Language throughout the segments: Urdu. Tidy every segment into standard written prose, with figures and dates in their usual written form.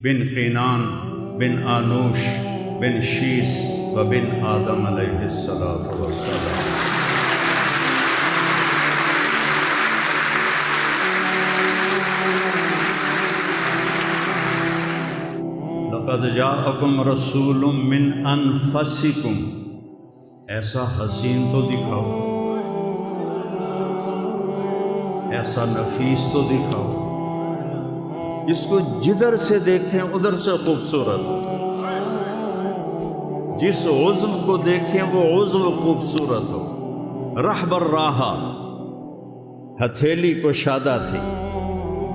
بن قینان بن آنوش بن شیس و بن آدم علیہ الصلاۃ والسلام۔ لقد جاءکم رسول من انفسکم، ایسا حسین تو دکھاؤ، ایسا نفیس تو دکھاؤ جس کو جدھر سے دیکھیں ادھر سے خوبصورت ہو، جس عضو کو دیکھیں وہ عضو خوبصورت ہو۔ رہبر راہا، ہتھیلی کشادہ تھی۔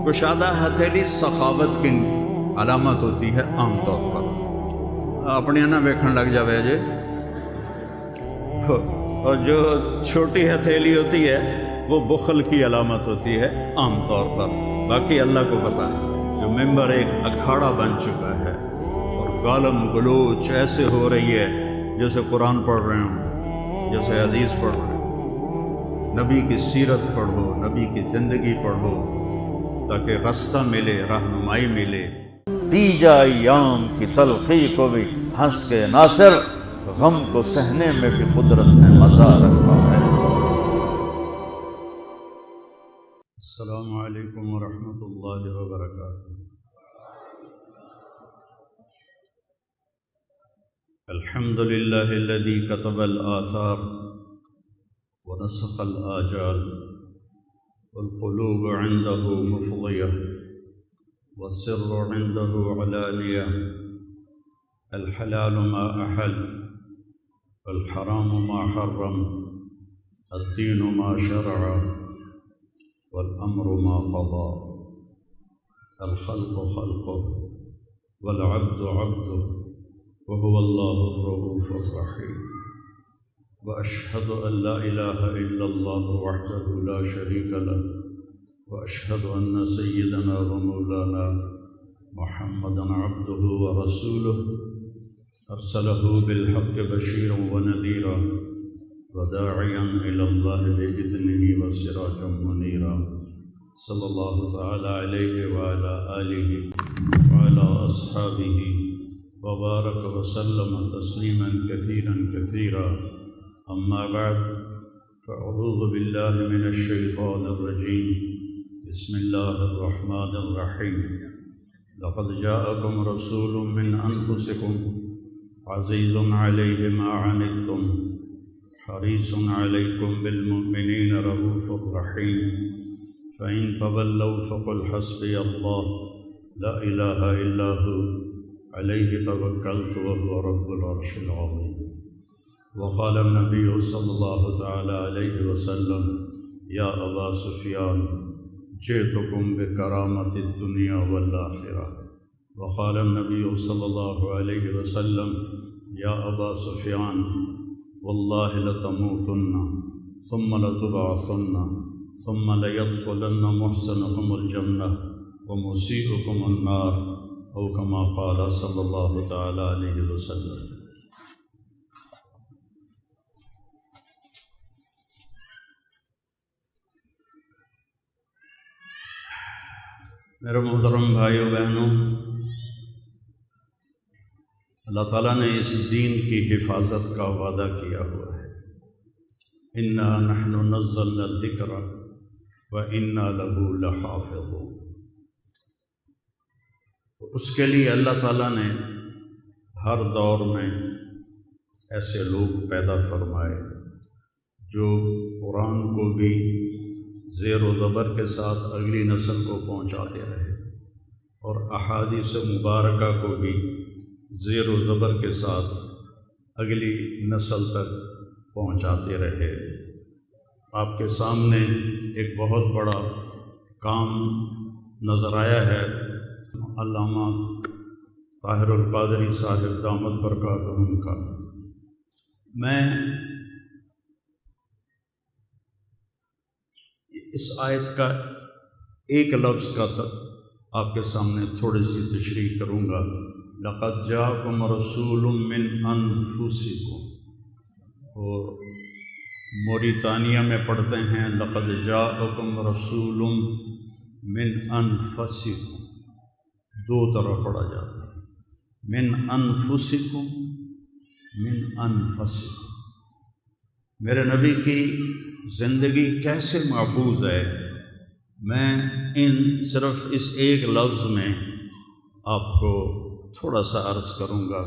کشادہ ہتھیلی سخاوت کی علامت ہوتی ہے عام طور پر۔ اپنی نہ ویکھن لگ جاوے جے، اور جو چھوٹی ہتھیلی ہوتی ہے وہ بخل کی علامت ہوتی ہے عام طور پر، باقی اللہ کو پتہ ہے۔ جو ممبر ایک اکھاڑا بن چکا ہے اور گالم گلوچ ایسے ہو رہی ہے جیسے قرآن پڑھ رہے ہوں، جیسے حدیث پڑھ رہے ہوں۔ نبی کی سیرت پڑھو، نبی کی زندگی پڑھو تاکہ رستہ ملے، رہنمائی ملے۔ پی جا ایام کی تلخی کو بھی ہنس کے ناصر، غم کو سہنے میں بھی قدرت نے مزہ رکھا ہے۔ السلام علیکم ورحمۃ اللہ وبرکاتہ۔ الحمد للہ الذی کتب الآثار ونسخ الآجال والقلوب عنده مفضیہ والسر عنده علانیہ، الحلال ما احل والحرام ما حرم، الدین ما شرع والأمر ما قضى، الخلق خلقه والعبد عبده، وهو الله الرؤوف الرحيم، وأشهد أن لا إله إلا الله وحده لا شريك له، وأشهد أن سيدنا ومولانا محمدا عبده ورسوله، أرسله بالحق بشيرا ونذيرا وداعيا إلى الله بإذنه وسراجا منيرا، صلى الله تعالى عليه وعلى آله وعلى أصحابه وبارك وسلم تسليما كثيرا كثيرا، أما بعد، فأعوذ بالله من الشيطان الرجيم، بسم الله الرحمن الرحيم، لقد جاءكم رسول من أنفسكم عزيز عليه ما عنتم حريص عليكم بالمؤمنين رؤوف رحيم، فإن تولوا فقل حسبي الله لا إله إلا هو عليه توكلت وهو رب العرش العظيم۔ وقال النبي صلى الله تعالى عليه وسلم يا أبا سفيان جئتكم بكرامة الدنيا والآخرة۔ وقال النبي صلى الله عليه وسلم يا أبا سفيان والله لتموتن ثم لتبعثن ثم ليدخلن محسنكم الجنة ومسيئكم النار، أو كما قال صلى الله تعالى عليه وسلم۔ میرے محترم بھائیو بہنوں، اللہ تعالیٰ نے اس دین کی حفاظت کا وعدہ کیا ہوا ہے۔ اِنَّا نَحْنُ نَزَّلْنَا الذِّكْرَ وَإِنَّا لَهُ لَحَافِظُونَ۔ تو اس کے لیے اللہ تعالیٰ نے ہر دور میں ایسے لوگ پیدا فرمائے جو قرآن کو بھی زیر و زبر کے ساتھ اگلی نسل کو پہنچاتے رہے، اور احادیث مبارکہ کو بھی زیر و زبر کے ساتھ اگلی نسل تک پہنچاتے رہے۔ آپ کے سامنے ایک بہت بڑا کام نظر آیا ہے۔ علامہ طاہر القادری صاحب دامت برکاتہم کا، میں اس آیت کا ایک لفظ کا آپ کے سامنے تھوڑی سی تشریح کروں گا۔ لقد جاءکم رسول من انفسکم، اور موریتانیہ میں پڑھتے ہیں لقد جاءکم رسول من انفسکم، دو طرح پڑھا جاتا ہے، من انفسکم، من انفسکم۔ میرے نبی کی زندگی کیسے محفوظ ہے، میں صرف اس ایک لفظ میں آپ کو تھوڑا سا عرض کروں گا۔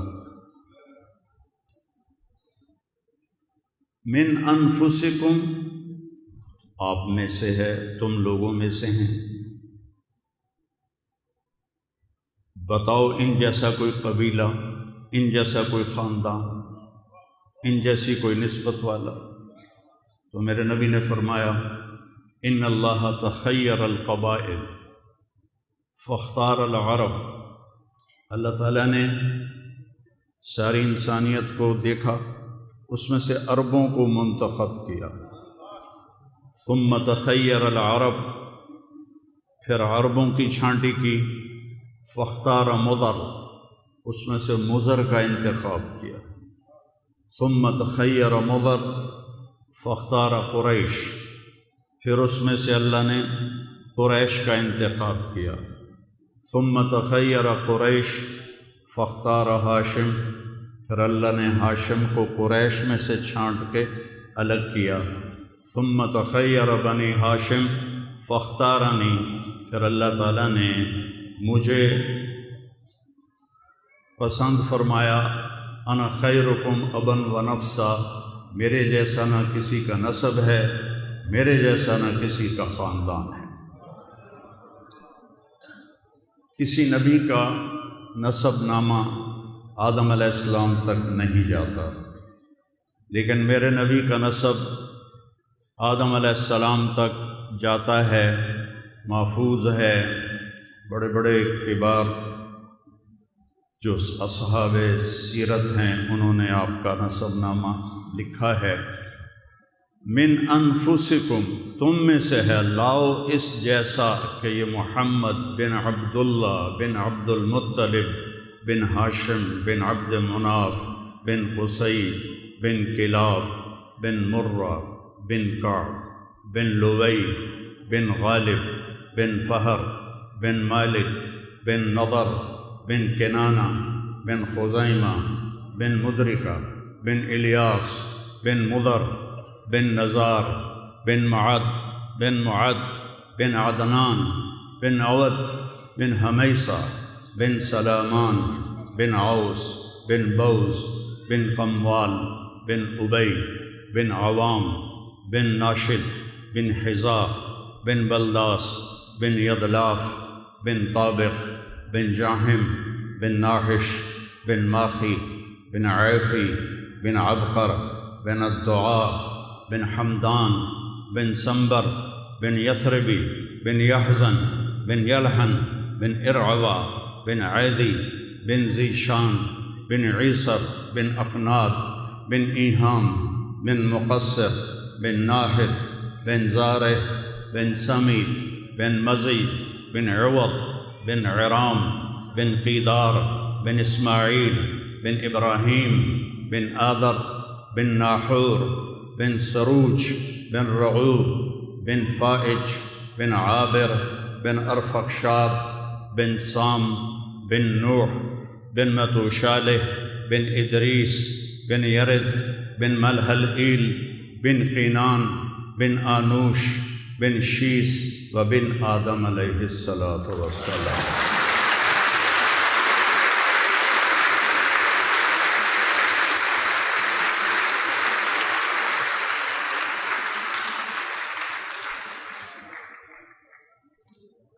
من انفسکم، آپ میں سے ہے، تم لوگوں میں سے ہیں۔ بتاؤ ان جیسا کوئی قبیلہ، ان جیسا کوئی خاندان، ان جیسی کوئی نسبت والا۔ تو میرے نبی نے فرمایا ان اللہ تخیر القبائل فاختار العرب، اللہ تعالیٰ نے ساری انسانیت کو دیکھا، اس میں سے عربوں کو منتخب کیا۔ ثم تخیر العرب، پھر عربوں کی چھانٹی کی، فاختار مضر، اس میں سے مضر کا انتخاب کیا۔ ثم تخیر مضر فاختار قریش، پھر اس میں سے اللہ نے قریش کا انتخاب کیا۔ ثم تخیر قریش فاختار ہاشم، پھر اللہ نے ہاشم کو قریش میں سے چھانٹ کے الگ کیا۔ ثم تخیر بنی ہاشم فاختارنی، پھر اللہ تعالیٰ نے مجھے پسند فرمایا۔ انا خیرکم ابا و نفسا، میرے جیسا نہ کسی کا نسب ہے، میرے جیسا نہ کسی کا خاندان ہے۔ کسی نبی کا نسب نامہ آدم علیہ السلام تک نہیں جاتا، لیکن میرے نبی کا نسب آدم علیہ السلام تک جاتا ہے، محفوظ ہے۔ بڑے بڑے کبار جو اصحاب سیرت ہیں انہوں نے آپ کا نسب نامہ لکھا ہے۔ من انفسکم، تم میں سے ہے، لاؤ اس جیسا کہ یہ محمد بن عبداللہ بن عبد المطلب بن ہاشم بن عبد مناف بن قصی بن کلاب بن مرہ بن کعب بن لوی بن غالب بن فہر بن مالک بن نضر بن کنانہ بن خزیمہ بن مدرکہ بن الیاس بن مضر بن نزار بن معد بن معد بن عدنان بن عود بن حمیصہ بن سلامان بن عوس بن بوز بن قموال بن ابی بن عوام بن ناشد بن حذاء بن بلداس بن یدلاف بن طابخ بن جاہم بن ناحش بن ماخی بن عیفی بن عبقر بن الدعاء بن حمدان بن سنبر بن یثربی بن یحزن بن یلحن بن ارعوا بن عیدی بن ذیشان بن عیسر بن اقناد بن ایہام بن مقصر بن ناحف بن زارع بن سمی بن مزی بن عوض بن عرام بن قیدار بن اسماعیل بن ابراہیم بن آدر بن ناحور بن سروج بن رعوب بن فائج بن عابر بن ارفخشاد بن سام بن نوح بن متوشالح بن ادریس بن یرد بن ملحلئیل بن قینان بن آنوش بن شیس و بن آدم علیہ السلام۔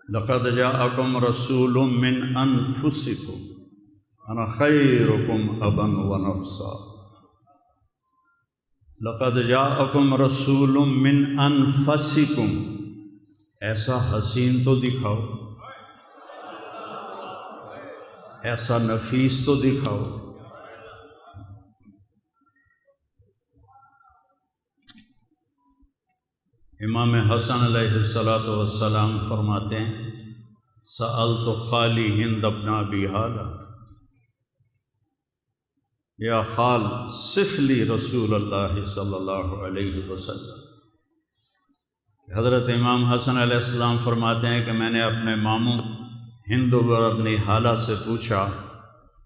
لقد جاءکم رسول من انفسکم انا خیرکم ابا و نفسا۔ لقد جاءکم رسول من انفسکم، ایسا حسین تو دکھاؤ، ایسا نفیس تو دکھاؤ۔ امام حسن علیہ السلام فرماتے ہیں سألت خالی ہند ابن ابی حالہ، یا خال صف لی رسول اللہ صلی اللہ علیہ وسلم۔ حضرت امام حسن علیہ السلام فرماتے ہیں کہ میں نے اپنے ماموں ہند اپنی خالہ سے پوچھا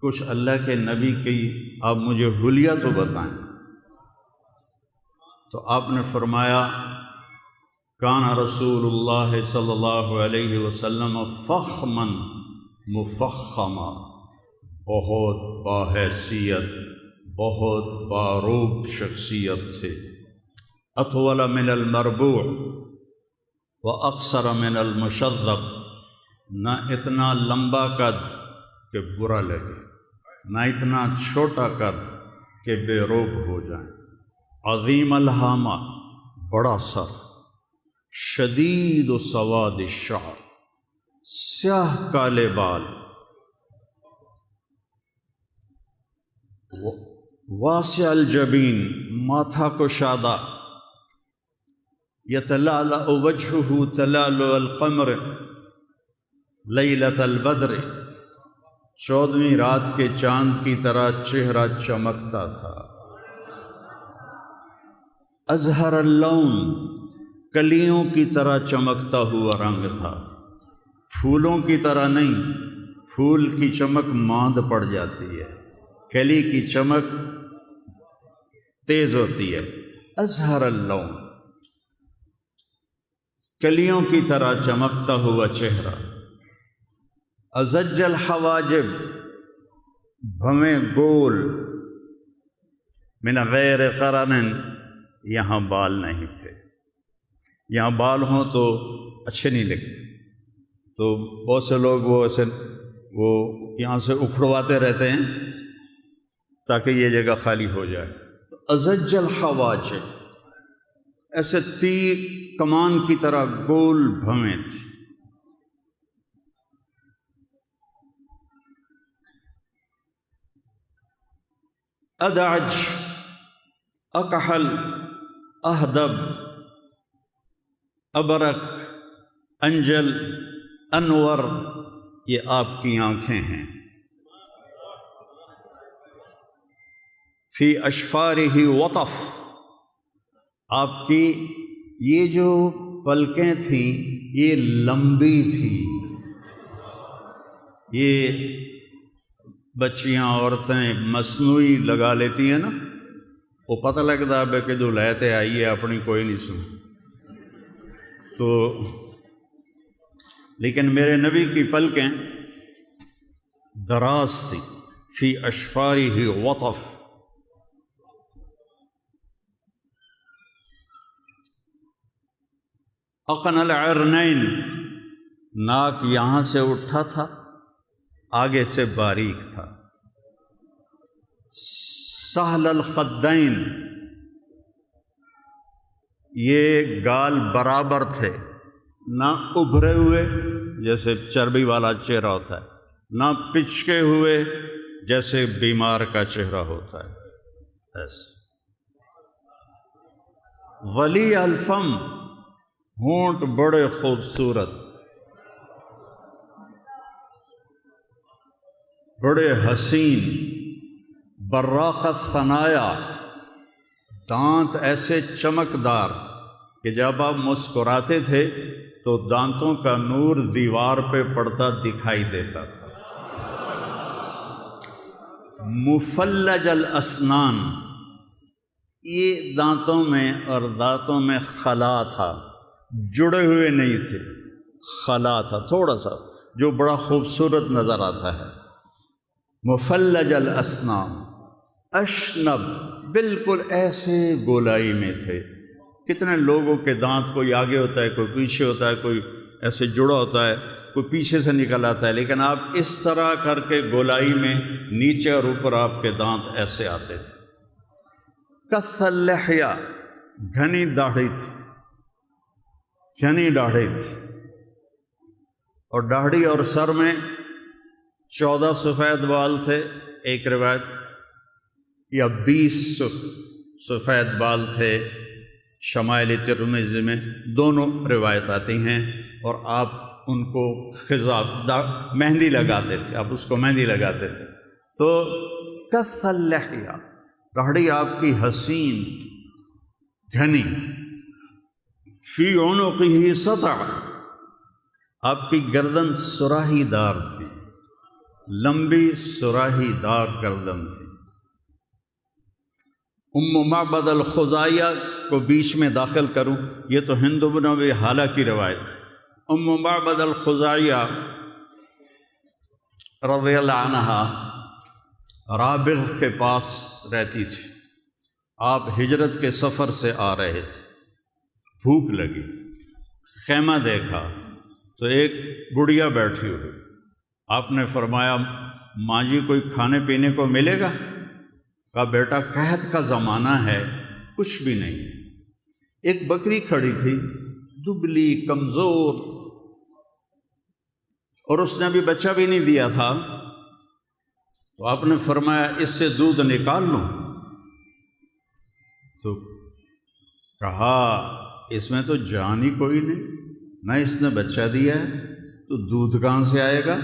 کچھ اللہ کے نبی کی آپ مجھے حلیہ تو بتائیں۔ تو آپ نے فرمایا کان رسول اللہ صلی اللہ علیہ وسلم فخما مفخما، بہت باحیثیت بہت باروب شخصیت تھے، اطول من المربوع و اقصر من المشذب، نہ اتنا لمبا قد کہ برا لگے، نہ اتنا چھوٹا قد کہ بے روب ہو جائیں، عظیم الہامہ بڑا سر، شدید و سواد الشعر سیاہ کالے بال، واسع الجبین ماتھا کشادہ، یتلألأ وجہہ تلألؤ القمر لیلۃ البدر، 14ویں رات کے چاند کی طرح چہرہ چمکتا تھا، ازہر اللون کلیوں کی طرح چمکتا ہوا رنگ تھا، پھولوں کی طرح نہیں، پھول کی چمک ماند پڑ جاتی ہے، کلی کی چمک تیز ہوتی ہے، ازہر اللون کلیوں کی طرح چمکتا ہوا چہرہ، ازج الحواجب بھویں گول، من غیر قرن یہاں بال نہیں تھے، یہاں بال ہوں تو اچھے نہیں لگتے، تو بہت سے لوگ وہ یہاں سے اکھڑواتے رہتے ہیں تاکہ یہ جگہ خالی ہو جائے، تو ازج الحواجب ایسے تیر کمان کی طرح گول بھویں تھی، ادعج اکحل اہدب ابرک انجل انور، یہ آپ کی آنکھیں ہیں، فی اشفارہ وطف، آپ کی یہ جو پلکیں تھیں یہ لمبی تھی، یہ بچیاں عورتیں مصنوعی لگا لیتی ہیں نا، وہ پتہ لگتا ہے کہ جو لیتے آئی ہے اپنی کوئی نہیں سن، تو لیکن میرے نبی کی پلکیں دراز تھی، فی اشفارہ وطف، اقن العرنین ناک یہاں سے اٹھا تھا، آگے سے باریک تھا، سہل الخدین یہ گال برابر تھے، نہ ابھرے ہوئے جیسے چربی والا چہرہ ہوتا ہے، نہ پچکے ہوئے جیسے بیمار کا چہرہ ہوتا ہے، ایسے ولی الفم ہونٹ بڑے خوبصورت، بڑے حسین، براق الثنایا دانت ایسے چمکدار کہ جب آپ مسکراتے تھے تو دانتوں کا نور دیوار پہ پڑتا دکھائی دیتا تھا، مفلج الاسنان یہ دانتوں میں اور دانتوں میں خلا تھا، جڑے ہوئے نہیں تھے، خلا تھا تھوڑا سا جو بڑا خوبصورت نظر آتا ہے، مفلج الاسنان، اشنب بالکل ایسے گولائی میں تھے، کتنے لوگوں کے دانت کوئی آگے ہوتا ہے کوئی پیچھے ہوتا ہے، کوئی ایسے جڑا ہوتا ہے کوئی پیچھے سے نکل آتا ہے، لیکن آپ اس طرح کر کے گولائی میں نیچے اور اوپر آپ کے دانت ایسے آتے تھے، کث اللحیہ گھنی داڑھی تھی، گھنی داڑھی تھی، اور داڑھی اور سر میں 14 سفید بال تھے ایک روایت، یا 20 سفید بال تھے شمائل ترمذی میں، دونوں روایت آتی ہیں، اور آپ ان کو خضاب مہندی لگاتے تھے، آپ اس کو مہندی لگاتے تھے، تو کث اللحیہ داڑھی آپ کی حسین گھنی، فی عنقہ سطع آپ کی گردن سراہی دار تھی، لمبی سراہی دار گردن تھی۔ ام معبد الخزاعیہ کو بیچ میں داخل کروں، یہ تو ہند بن ابی حالہ کی روایت۔ ام معبد الخزاعیہ رضی اللہ عنہا رابغ کے پاس رہتی تھی۔ آپ ہجرت کے سفر سے آ رہے تھے، بھوک لگی، خیمہ دیکھا تو ایک بڑھیا بیٹھی ہوئی۔ آپ نے فرمایا ماں جی کوئی کھانے پینے کو ملے گا؟ کہا بیٹا قحط کا زمانہ ہے، کچھ بھی نہیں۔ ایک بکری کھڑی تھی، دبلی کمزور، اور اس نے ابھی بچہ بھی نہیں دیا تھا، تو آپ نے فرمایا اس سے دودھ نکال لوں؟ تو کہا اس میں تو جان ہی کوئی نہیں، نہ اس نے بچہ دیا ہے، تو دودھ کہاں سے آئے گا؟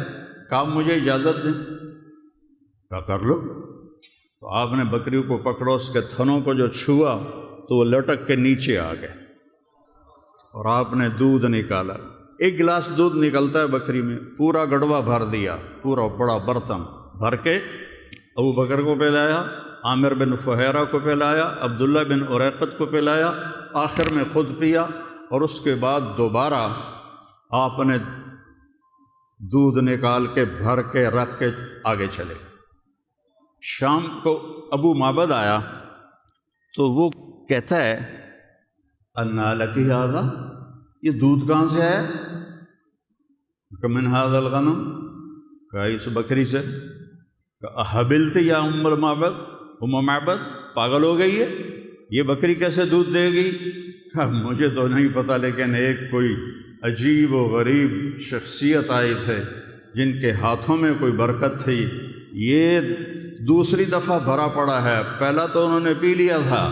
کہا مجھے اجازت دیں۔ کہا کر لو۔ تو آپ نے بکری کو پکڑا، اس کے تھنوں کو جو چھوا تو وہ لٹک کے نیچے آ گئے، اور آپ نے دودھ نکالا۔ ایک گلاس دودھ نکلتا ہے بکری میں، پورا گڑوا بھر دیا، پورا بڑا برتن بھر کے ابو بکر کو پلایا، عامر بن فہیرہ کو پلایا، عبداللہ بن اریقط کو پلایا، آخر میں خود پیا، اور اس کے بعد دوبارہ آپ نے دودھ نکال کے بھر کے رکھ کے آگے چلے۔ شام کو ابو معبد آیا تو وہ کہتا ہے انا لک ھذا، یہ دودھ کہاں سے آیا؟ کہ من ھذا الغنم، کہا اس بکری سے۔ کہ احبلت یا ام المعبد، ام معبد پاگل ہو گئی ہے، یہ بکری کیسے دودھ دے گی؟ کہا مجھے تو نہیں پتہ، لیکن ایک کوئی عجیب و غریب شخصیت آئی تھے جن کے ہاتھوں میں کوئی برکت تھی، یہ دوسری دفعہ بھرا پڑا ہے، پہلا تو انہوں نے پی لیا تھا۔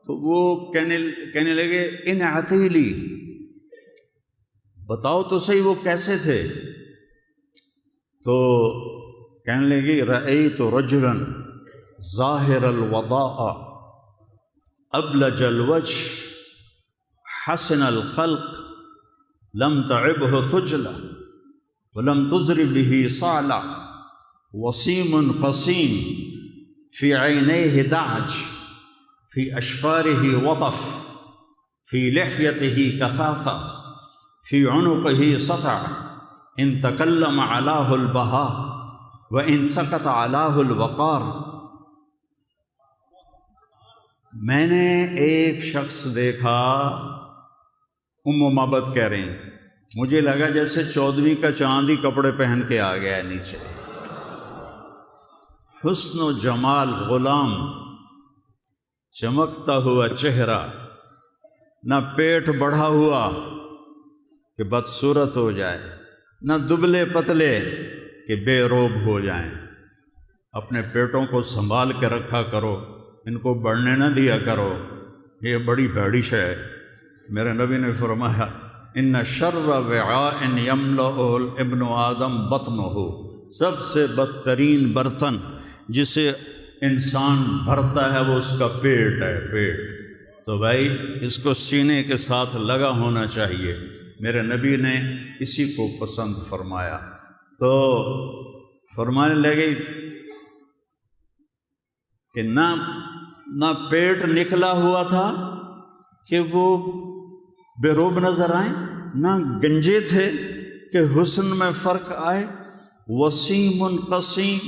تو وہ کہنے لگے ان عتیلی، بتاؤ تو صحیح وہ کیسے تھے؟ تو کہنے لگی رأیت رجلا ظاہر الوضاء ابلج الوجه حسن الخلق لم تعبه ثجلة ولم تزر به صعلة وسيم قصيم في عينيه دعج في أشفاره وطف في لحيته كثاثة في عنقه سطع إن تكلم علاه البهاء وإن سكت علاه الوقار۔ میں نے ایک شخص دیکھا، ام معبد کہہ رہے ہیں، مجھے لگا جیسے 14ویں کا چاند ہی کپڑے پہن کے آ گیا ہے نیچے، حسن و جمال غلام، چمکتا ہوا چہرہ، نہ پیٹ بڑھا ہوا کہ بدصورت ہو جائے، نہ دبلے پتلے کہ بے روب ہو جائیں۔ اپنے پیٹوں کو سنبھال کے رکھا کرو، ان کو بڑھنے نہ دیا کرو، یہ بڑی بھیڑش ہے۔ میرے نبی نے فرمایا ان شر وعاء یملؤ ابن آدم بطنہ، سب سے بدترین برتن جسے انسان بھرتا ہے وہ اس کا پیٹ ہے، پیٹ۔ تو بھائی اس کو سینے کے ساتھ لگا ہونا چاہیے، میرے نبی نے اسی کو پسند فرمایا۔ تو فرمانے لگے کہ نہ پیٹ نکلا ہوا تھا کہ وہ بے روب نظر آئیں، نہ گنجے تھے کہ حسن میں فرق آئے۔ وسیم قسیم،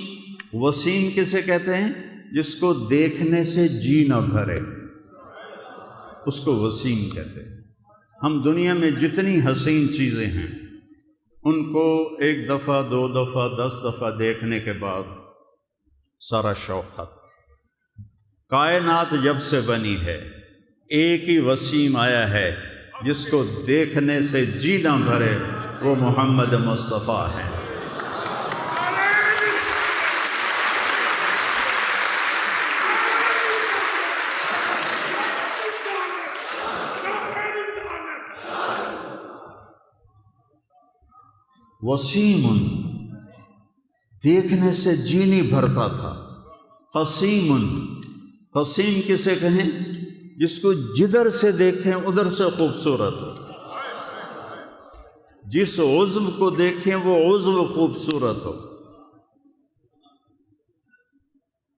وسیم کسے کہتے ہیں؟ جس کو دیکھنے سے جی نہ بھرے، اس کو وسیم کہتے ہیں۔ ہم دنیا میں جتنی حسین چیزیں ہیں ان کو ایک دفعہ، 2 دفعہ، 10 دفعہ دیکھنے کے بعد سارا شوق ختم۔ کائنات جب سے بنی ہے ایک ہی وسیم آیا ہے جس کو دیکھنے سے جی نہ بھرے، وہ محمد مصطفیٰ ہیں۔ وسیم، دیکھنے سے جی نہیں بھرتا تھا۔ قسیم، قسیم کسے کہیں؟ جس کو جدھر سے دیکھیں ادھر سے خوبصورت ہو۔ جس عضو کو دیکھیں وہ عضو خوبصورت ہو.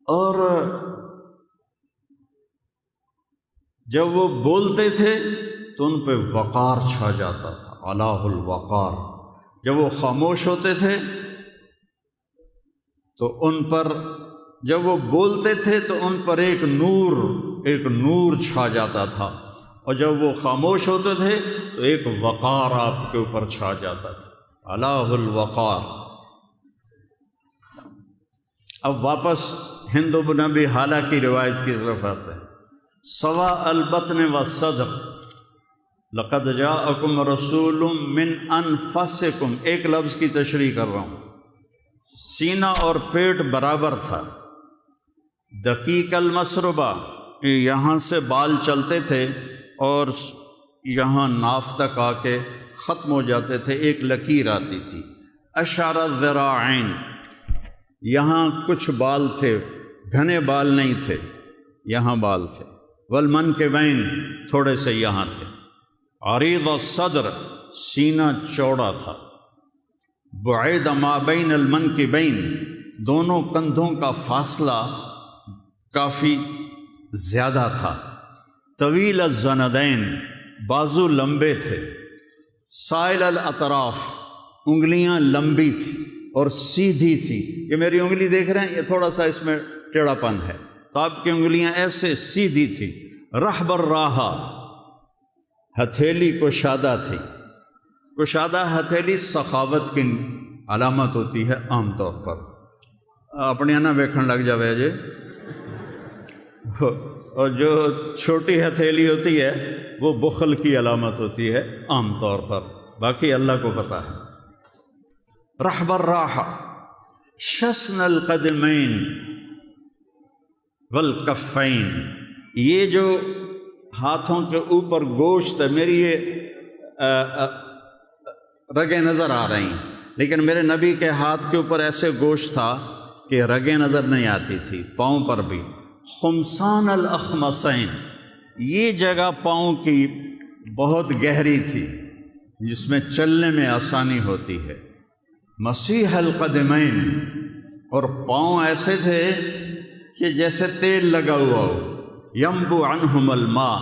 اور جب وہ بولتے تھے تو ان پہ وقار چھا جاتا تھا، علاہ الوقار. جب وہ خاموش ہوتے تھے تو ان پر، جب وہ بولتے تھے تو ان پر ایک نور چھا جاتا تھا، اور جب وہ خاموش ہوتے تھے تو ایک وقار آپ کے اوپر چھا جاتا تھا، علاہ الوقار. اب واپس ہند بن ابی حالہ کی روایت کی طرف آتے ہیں. سوا البطن والصدر لقد جاءکم رسول من انفسکم، ایک لفظ کی تشریح کر رہا ہوں. سینہ اور پیٹ برابر تھا. دقیق المسربہ، یہاں سے بال چلتے تھے اور یہاں ناف تک آ کے ختم ہو جاتے تھے، ایک لکیر آتی تھی. اشار الذراعین، یہاں کچھ بال تھے، گھنے بال نہیں تھے، یہاں بال تھے. والمنکبین، تھوڑے سے یہاں تھے. عریض الصدر، سینہ چوڑا تھا. بعید ما بین المنکبین، دونوں کندھوں کا فاصلہ کافی زیادہ تھا. طویل الزندین، بازو لمبے تھے. سائل الاطراف، انگلیاں لمبی تھی اور سیدھی تھی. یہ میری انگلی دیکھ رہے ہیں، یہ تھوڑا سا اس میں ٹیڑھا پن ہے، تو آپ کی انگلیاں ایسے سیدھی تھی. رحب الراحہ، ہتھیلی کشادہ تھی. کشادہ ہتھیلی سخاوت کی علامت ہوتی ہے عام طور پر. اپنے نہ ویکھن لگ جاوے جے. اور جو چھوٹی ہتھیلی ہوتی ہے وہ بخل کی علامت ہوتی ہے عام طور پر، باقی اللہ کو پتہ ہے. رحب الراحہ، شسن القدمین والکفین، یہ جو ہاتھوں کے اوپر گوشت ہے، میری یہ رگیں نظر آ رہی ہیں، لیکن میرے نبی کے ہاتھ کے اوپر ایسے گوشت تھا کہ رگیں نظر نہیں آتی تھی. پاؤں پر بھی. خمسان الاخمصین، یہ جگہ پاؤں کی بہت گہری تھی جس میں چلنے میں آسانی ہوتی ہے. مسیح القدمین، اور پاؤں ایسے تھے کہ جیسے تیل لگا ہوا ہو. ینبو عنہم الماء،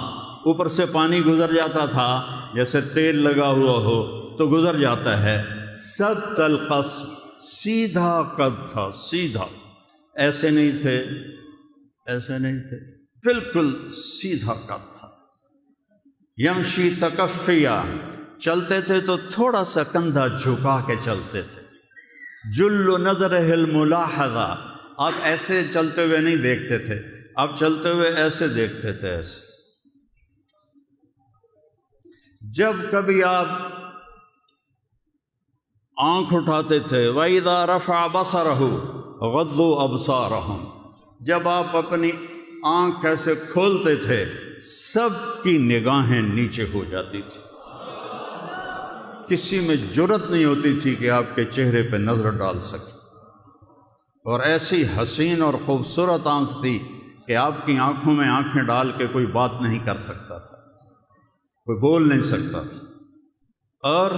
اوپر سے پانی گزر جاتا تھا جیسے تیل لگا ہوا ہو تو گزر جاتا ہے. سبط القصم، سیدھا قد تھا، سیدھا، ایسے نہیں تھے، ایسے نہیں تھے، بالکل سیدھا قد تھا. یمشی تکفیہ، چلتے تھے تو تھوڑا سا کندھا جھکا کے چلتے تھے. جل نظرہ الملاحظہ، آپ ایسے چلتے ہوئے نہیں دیکھتے تھے، آپ چلتے ہوئے ایسے دیکھتے تھے، ایسے. جب کبھی آپ آنکھ اٹھاتے تھے، وَإِذَا رَفَعَ بَصَرَهُ غَضُّوا أَبْصَارَهُمْ، جب آپ اپنی آنکھ ایسے کھولتے تھے سب کی نگاہیں نیچے ہو جاتی تھی. کسی میں جرت نہیں ہوتی تھی کہ آپ کے چہرے پہ نظر ڈال سکے. اور ایسی حسین اور خوبصورت آنکھ تھی کہ آپ کی آنکھوں میں آنکھیں ڈال کے کوئی بات نہیں کر سکتا تھا، کوئی بول نہیں سکتا تھا. اور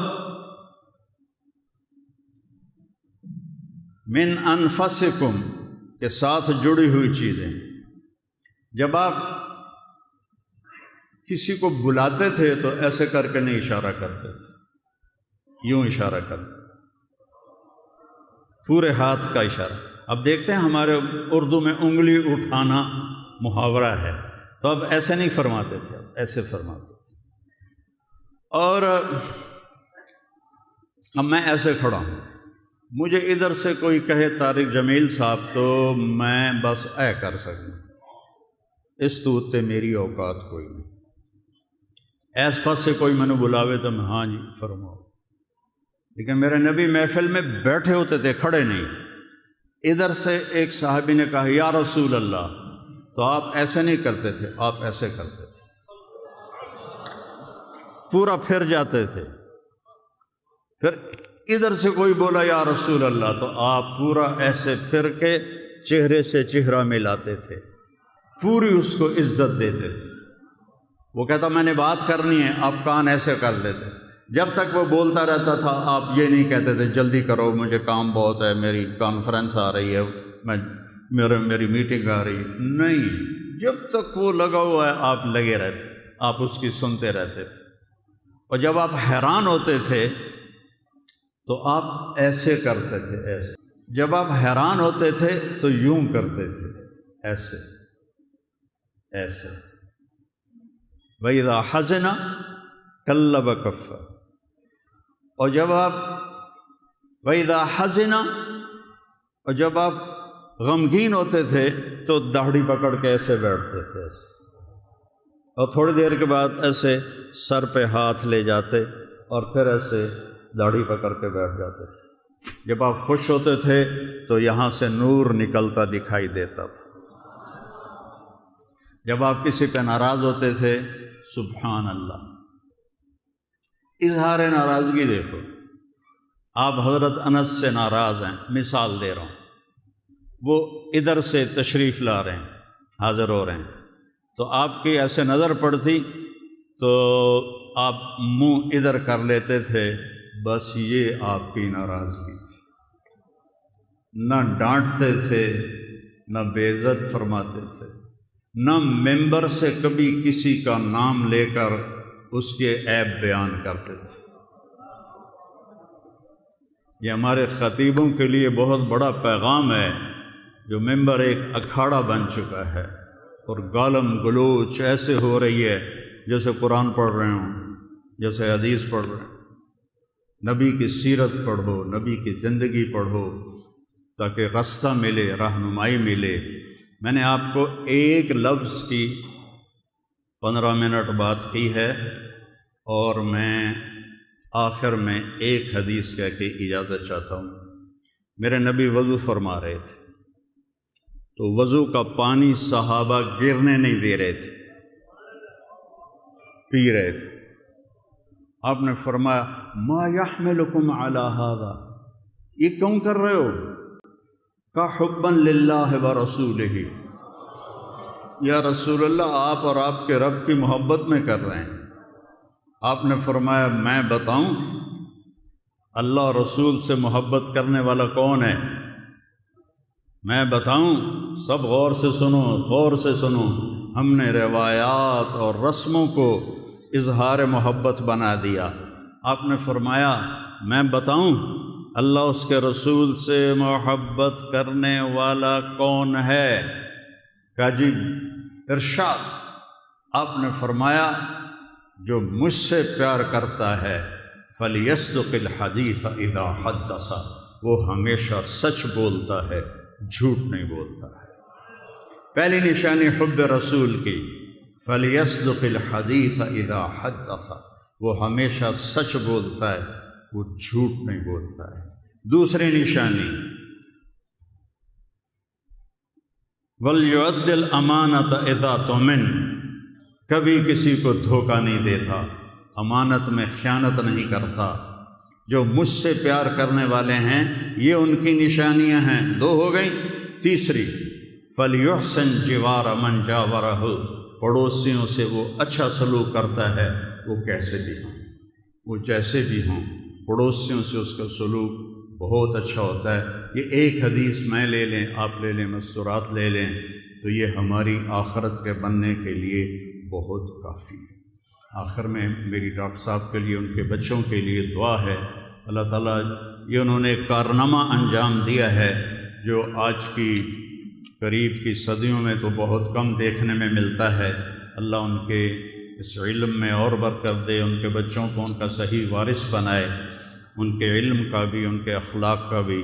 من انفسکم کے ساتھ جڑی ہوئی چیزیں، جب آپ کسی کو بلاتے تھے تو ایسے کر کے نہیں اشارہ کرتے تھے، یوں اشارہ کرتے تھے، پورے ہاتھ کا اشارہ. اب دیکھتے ہیں ہمارے اردو میں انگلی اٹھانا محاورہ ہے، تو اب ایسے نہیں فرماتے تھے، اب ایسے فرماتے تھے. اور اب میں ایسے کھڑا ہوں، مجھے ادھر سے کوئی کہے طارق جمیل صاحب تو میں بس اے کر سکوں، اس تو تے میری اوقات کوئی نہیں. ایس پاس سے کوئی میں نے بلاوے تو میں ہاں جی فرماؤ. لیکن میرے نبی محفل میں بیٹھے ہوتے تھے، کھڑے نہیں. ادھر سے ایک صحابی نے کہا یا رسول اللہ، تو آپ ایسے نہیں کرتے تھے، آپ ایسے کرتے تھے، پورا پھر جاتے تھے. پھر ادھر سے کوئی بولا یا رسول اللہ، تو آپ پورا ایسے پھر کے چہرے سے چہرہ ملاتے تھے، پوری اس کو عزت دیتے تھے. وہ کہتا میں نے بات کرنی ہے، آپ کان ایسے کر لیتے. جب تک وہ بولتا رہتا تھا آپ یہ نہیں کہتے تھے جلدی کرو مجھے کام بہت ہے، میری کانفرنس آ رہی ہے، میری میٹنگ آ رہی ہے، نہیں، جب تک وہ لگا ہوا ہے آپ لگے رہتے، آپ اس کی سنتے رہتے تھے۔ اور جب آپ حیران ہوتے تھے تو آپ ایسے کرتے تھے، ایسے، جب آپ حیران ہوتے تھے تو یوں کرتے تھے، ایسے ایسے۔ وَإِذَا حَزِنَ قَلَّبَ كَفَّهُ، اور جب آپ وَإِذَا حَزِنَ، اور جب آپ غمگین ہوتے تھے تو داڑھی پکڑ کے ایسے بیٹھتے تھے، ایسے، اور تھوڑی دیر کے بعد ایسے سر پہ ہاتھ لے جاتے اور پھر ایسے داڑھی پکڑ کے بیٹھ جاتے تھے۔ جب آپ خوش ہوتے تھے تو یہاں سے نور نکلتا دکھائی دیتا تھا، جب آپ کسی پہ ناراض ہوتے تھے، سبحان اللہ، اظہار ناراضگی دیکھو، آپ حضرت انس سے ناراض ہیں، مثال دے رہا ہوں، وہ ادھر سے تشریف لا رہے ہیں، حاضر ہو رہے ہیں، تو آپ کی ایسے نظر پڑتی تو آپ منہ ادھر کر لیتے تھے، بس یہ آپ کی ناراضگی تھی، نہ ڈانٹتے تھے، نہ بے عزت فرماتے تھے، نہ ممبر سے کبھی کسی کا نام لے کر اس کے عیب بیان کرتے تھے۔ یہ ہمارے خطیبوں کے لیے بہت بڑا پیغام ہے، جو ممبر ایک اکھاڑا بن چکا ہے اور گالم گلوچ ایسے ہو رہی ہے جیسے قرآن پڑھ رہے ہوں، جیسے حدیث پڑھ رہے ہیں۔ نبی کی سیرت پڑھو، نبی کی زندگی پڑھو تاکہ راستہ ملے، رہنمائی ملے۔ میں نے آپ کو ایک لفظ کی 15 منٹ بات کی ہے، اور میں آخر میں ایک حدیث کہہ کے اجازت چاہتا ہوں۔ میرے نبی وضو فرما رہے تھے تو وضو کا پانی صحابہ گرنے نہیں دے رہے تھے، پی رہے تھے۔ آپ نے فرمایا ما یحملکم علی ھذا، یہ کیوں کر رہے ہو؟ کہ حبا للہ ورسولہ، یا رسول اللہ آپ اور آپ کے رب کی محبت میں کر رہے ہیں۔ آپ نے فرمایا میں بتاؤں اللہ اور رسول سے محبت کرنے والا کون ہے؟ میں بتاؤں؟ سب غور سے سنو، غور سے سنو۔ ہم نے روایات اور رسموں کو اظہار محبت بنا دیا۔ آپ نے فرمایا میں بتاؤں اللہ اس کے رسول سے محبت کرنے والا کون ہے؟ کہا جی ارشاد۔ آپ نے فرمایا جو مجھ سے پیار کرتا ہے فَلْيَصْدُقِ الْحَدِيثَ إِذَا حَدَّثَ، وہ ہمیشہ سچ بولتا ہے، جھوٹ نہیں بولتا ہے۔ پہلی نشانی حب رسول کی، فَلْيَصْدُقِ الْحَدِيثَ إِذَا حَدَّثَ، وہ ہمیشہ سچ بولتا ہے، وہ جھوٹ نہیں بولتا ہے۔ دوسری نشانی وَلْيُؤَدِّ الْأَمَانَةَ إِذَا تُؤْمِنَ، کبھی کسی کو دھوکہ نہیں دیتا، امانت میں خیانت نہیں کرتا۔ جو مجھ سے پیار کرنے والے ہیں یہ ان کی نشانیاں ہیں، دو ہو گئیں۔ تیسری فَلْيُحْسِنْ جِوَارَ مَنْ جَاوَرَهُ، پڑوسیوں سے وہ اچھا سلوک کرتا ہے، وہ کیسے بھی ہوں، وہ جیسے بھی ہوں، پڑوسیوں سے اس کا سلوک بہت اچھا ہوتا ہے۔ یہ ایک حدیث میں لے لیں، آپ لے لیں، مستورات لے لیں، تو یہ ہماری آخرت کے بننے کے لیے بہت کافی ہے۔ آخر میں میری ڈاکٹر صاحب کے لیے، ان کے بچوں کے لیے دعا ہے، اللہ تعالیٰ یہ انہوں نے ایک کارنامہ انجام دیا ہے جو آج کی قریب کی صدیوں میں تو بہت کم دیکھنے میں ملتا ہے۔ اللہ ان کے اس علم میں اور برکت دے، ان کے بچوں کو ان کا صحیح وارث بنائے، ان کے علم کا بھی، ان کے اخلاق کا بھی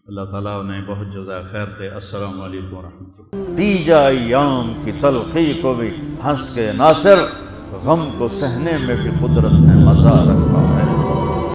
اللہ تعالیٰ انہیں بہت جزائے خیر دے۔ السلام علیکم ورحمۃ اللہ۔ بیجا ایام کی تلخی کو بھی ہنس کے ناصر، غم کو سہنے میں بھی قدرت نے مزہ رکھا۔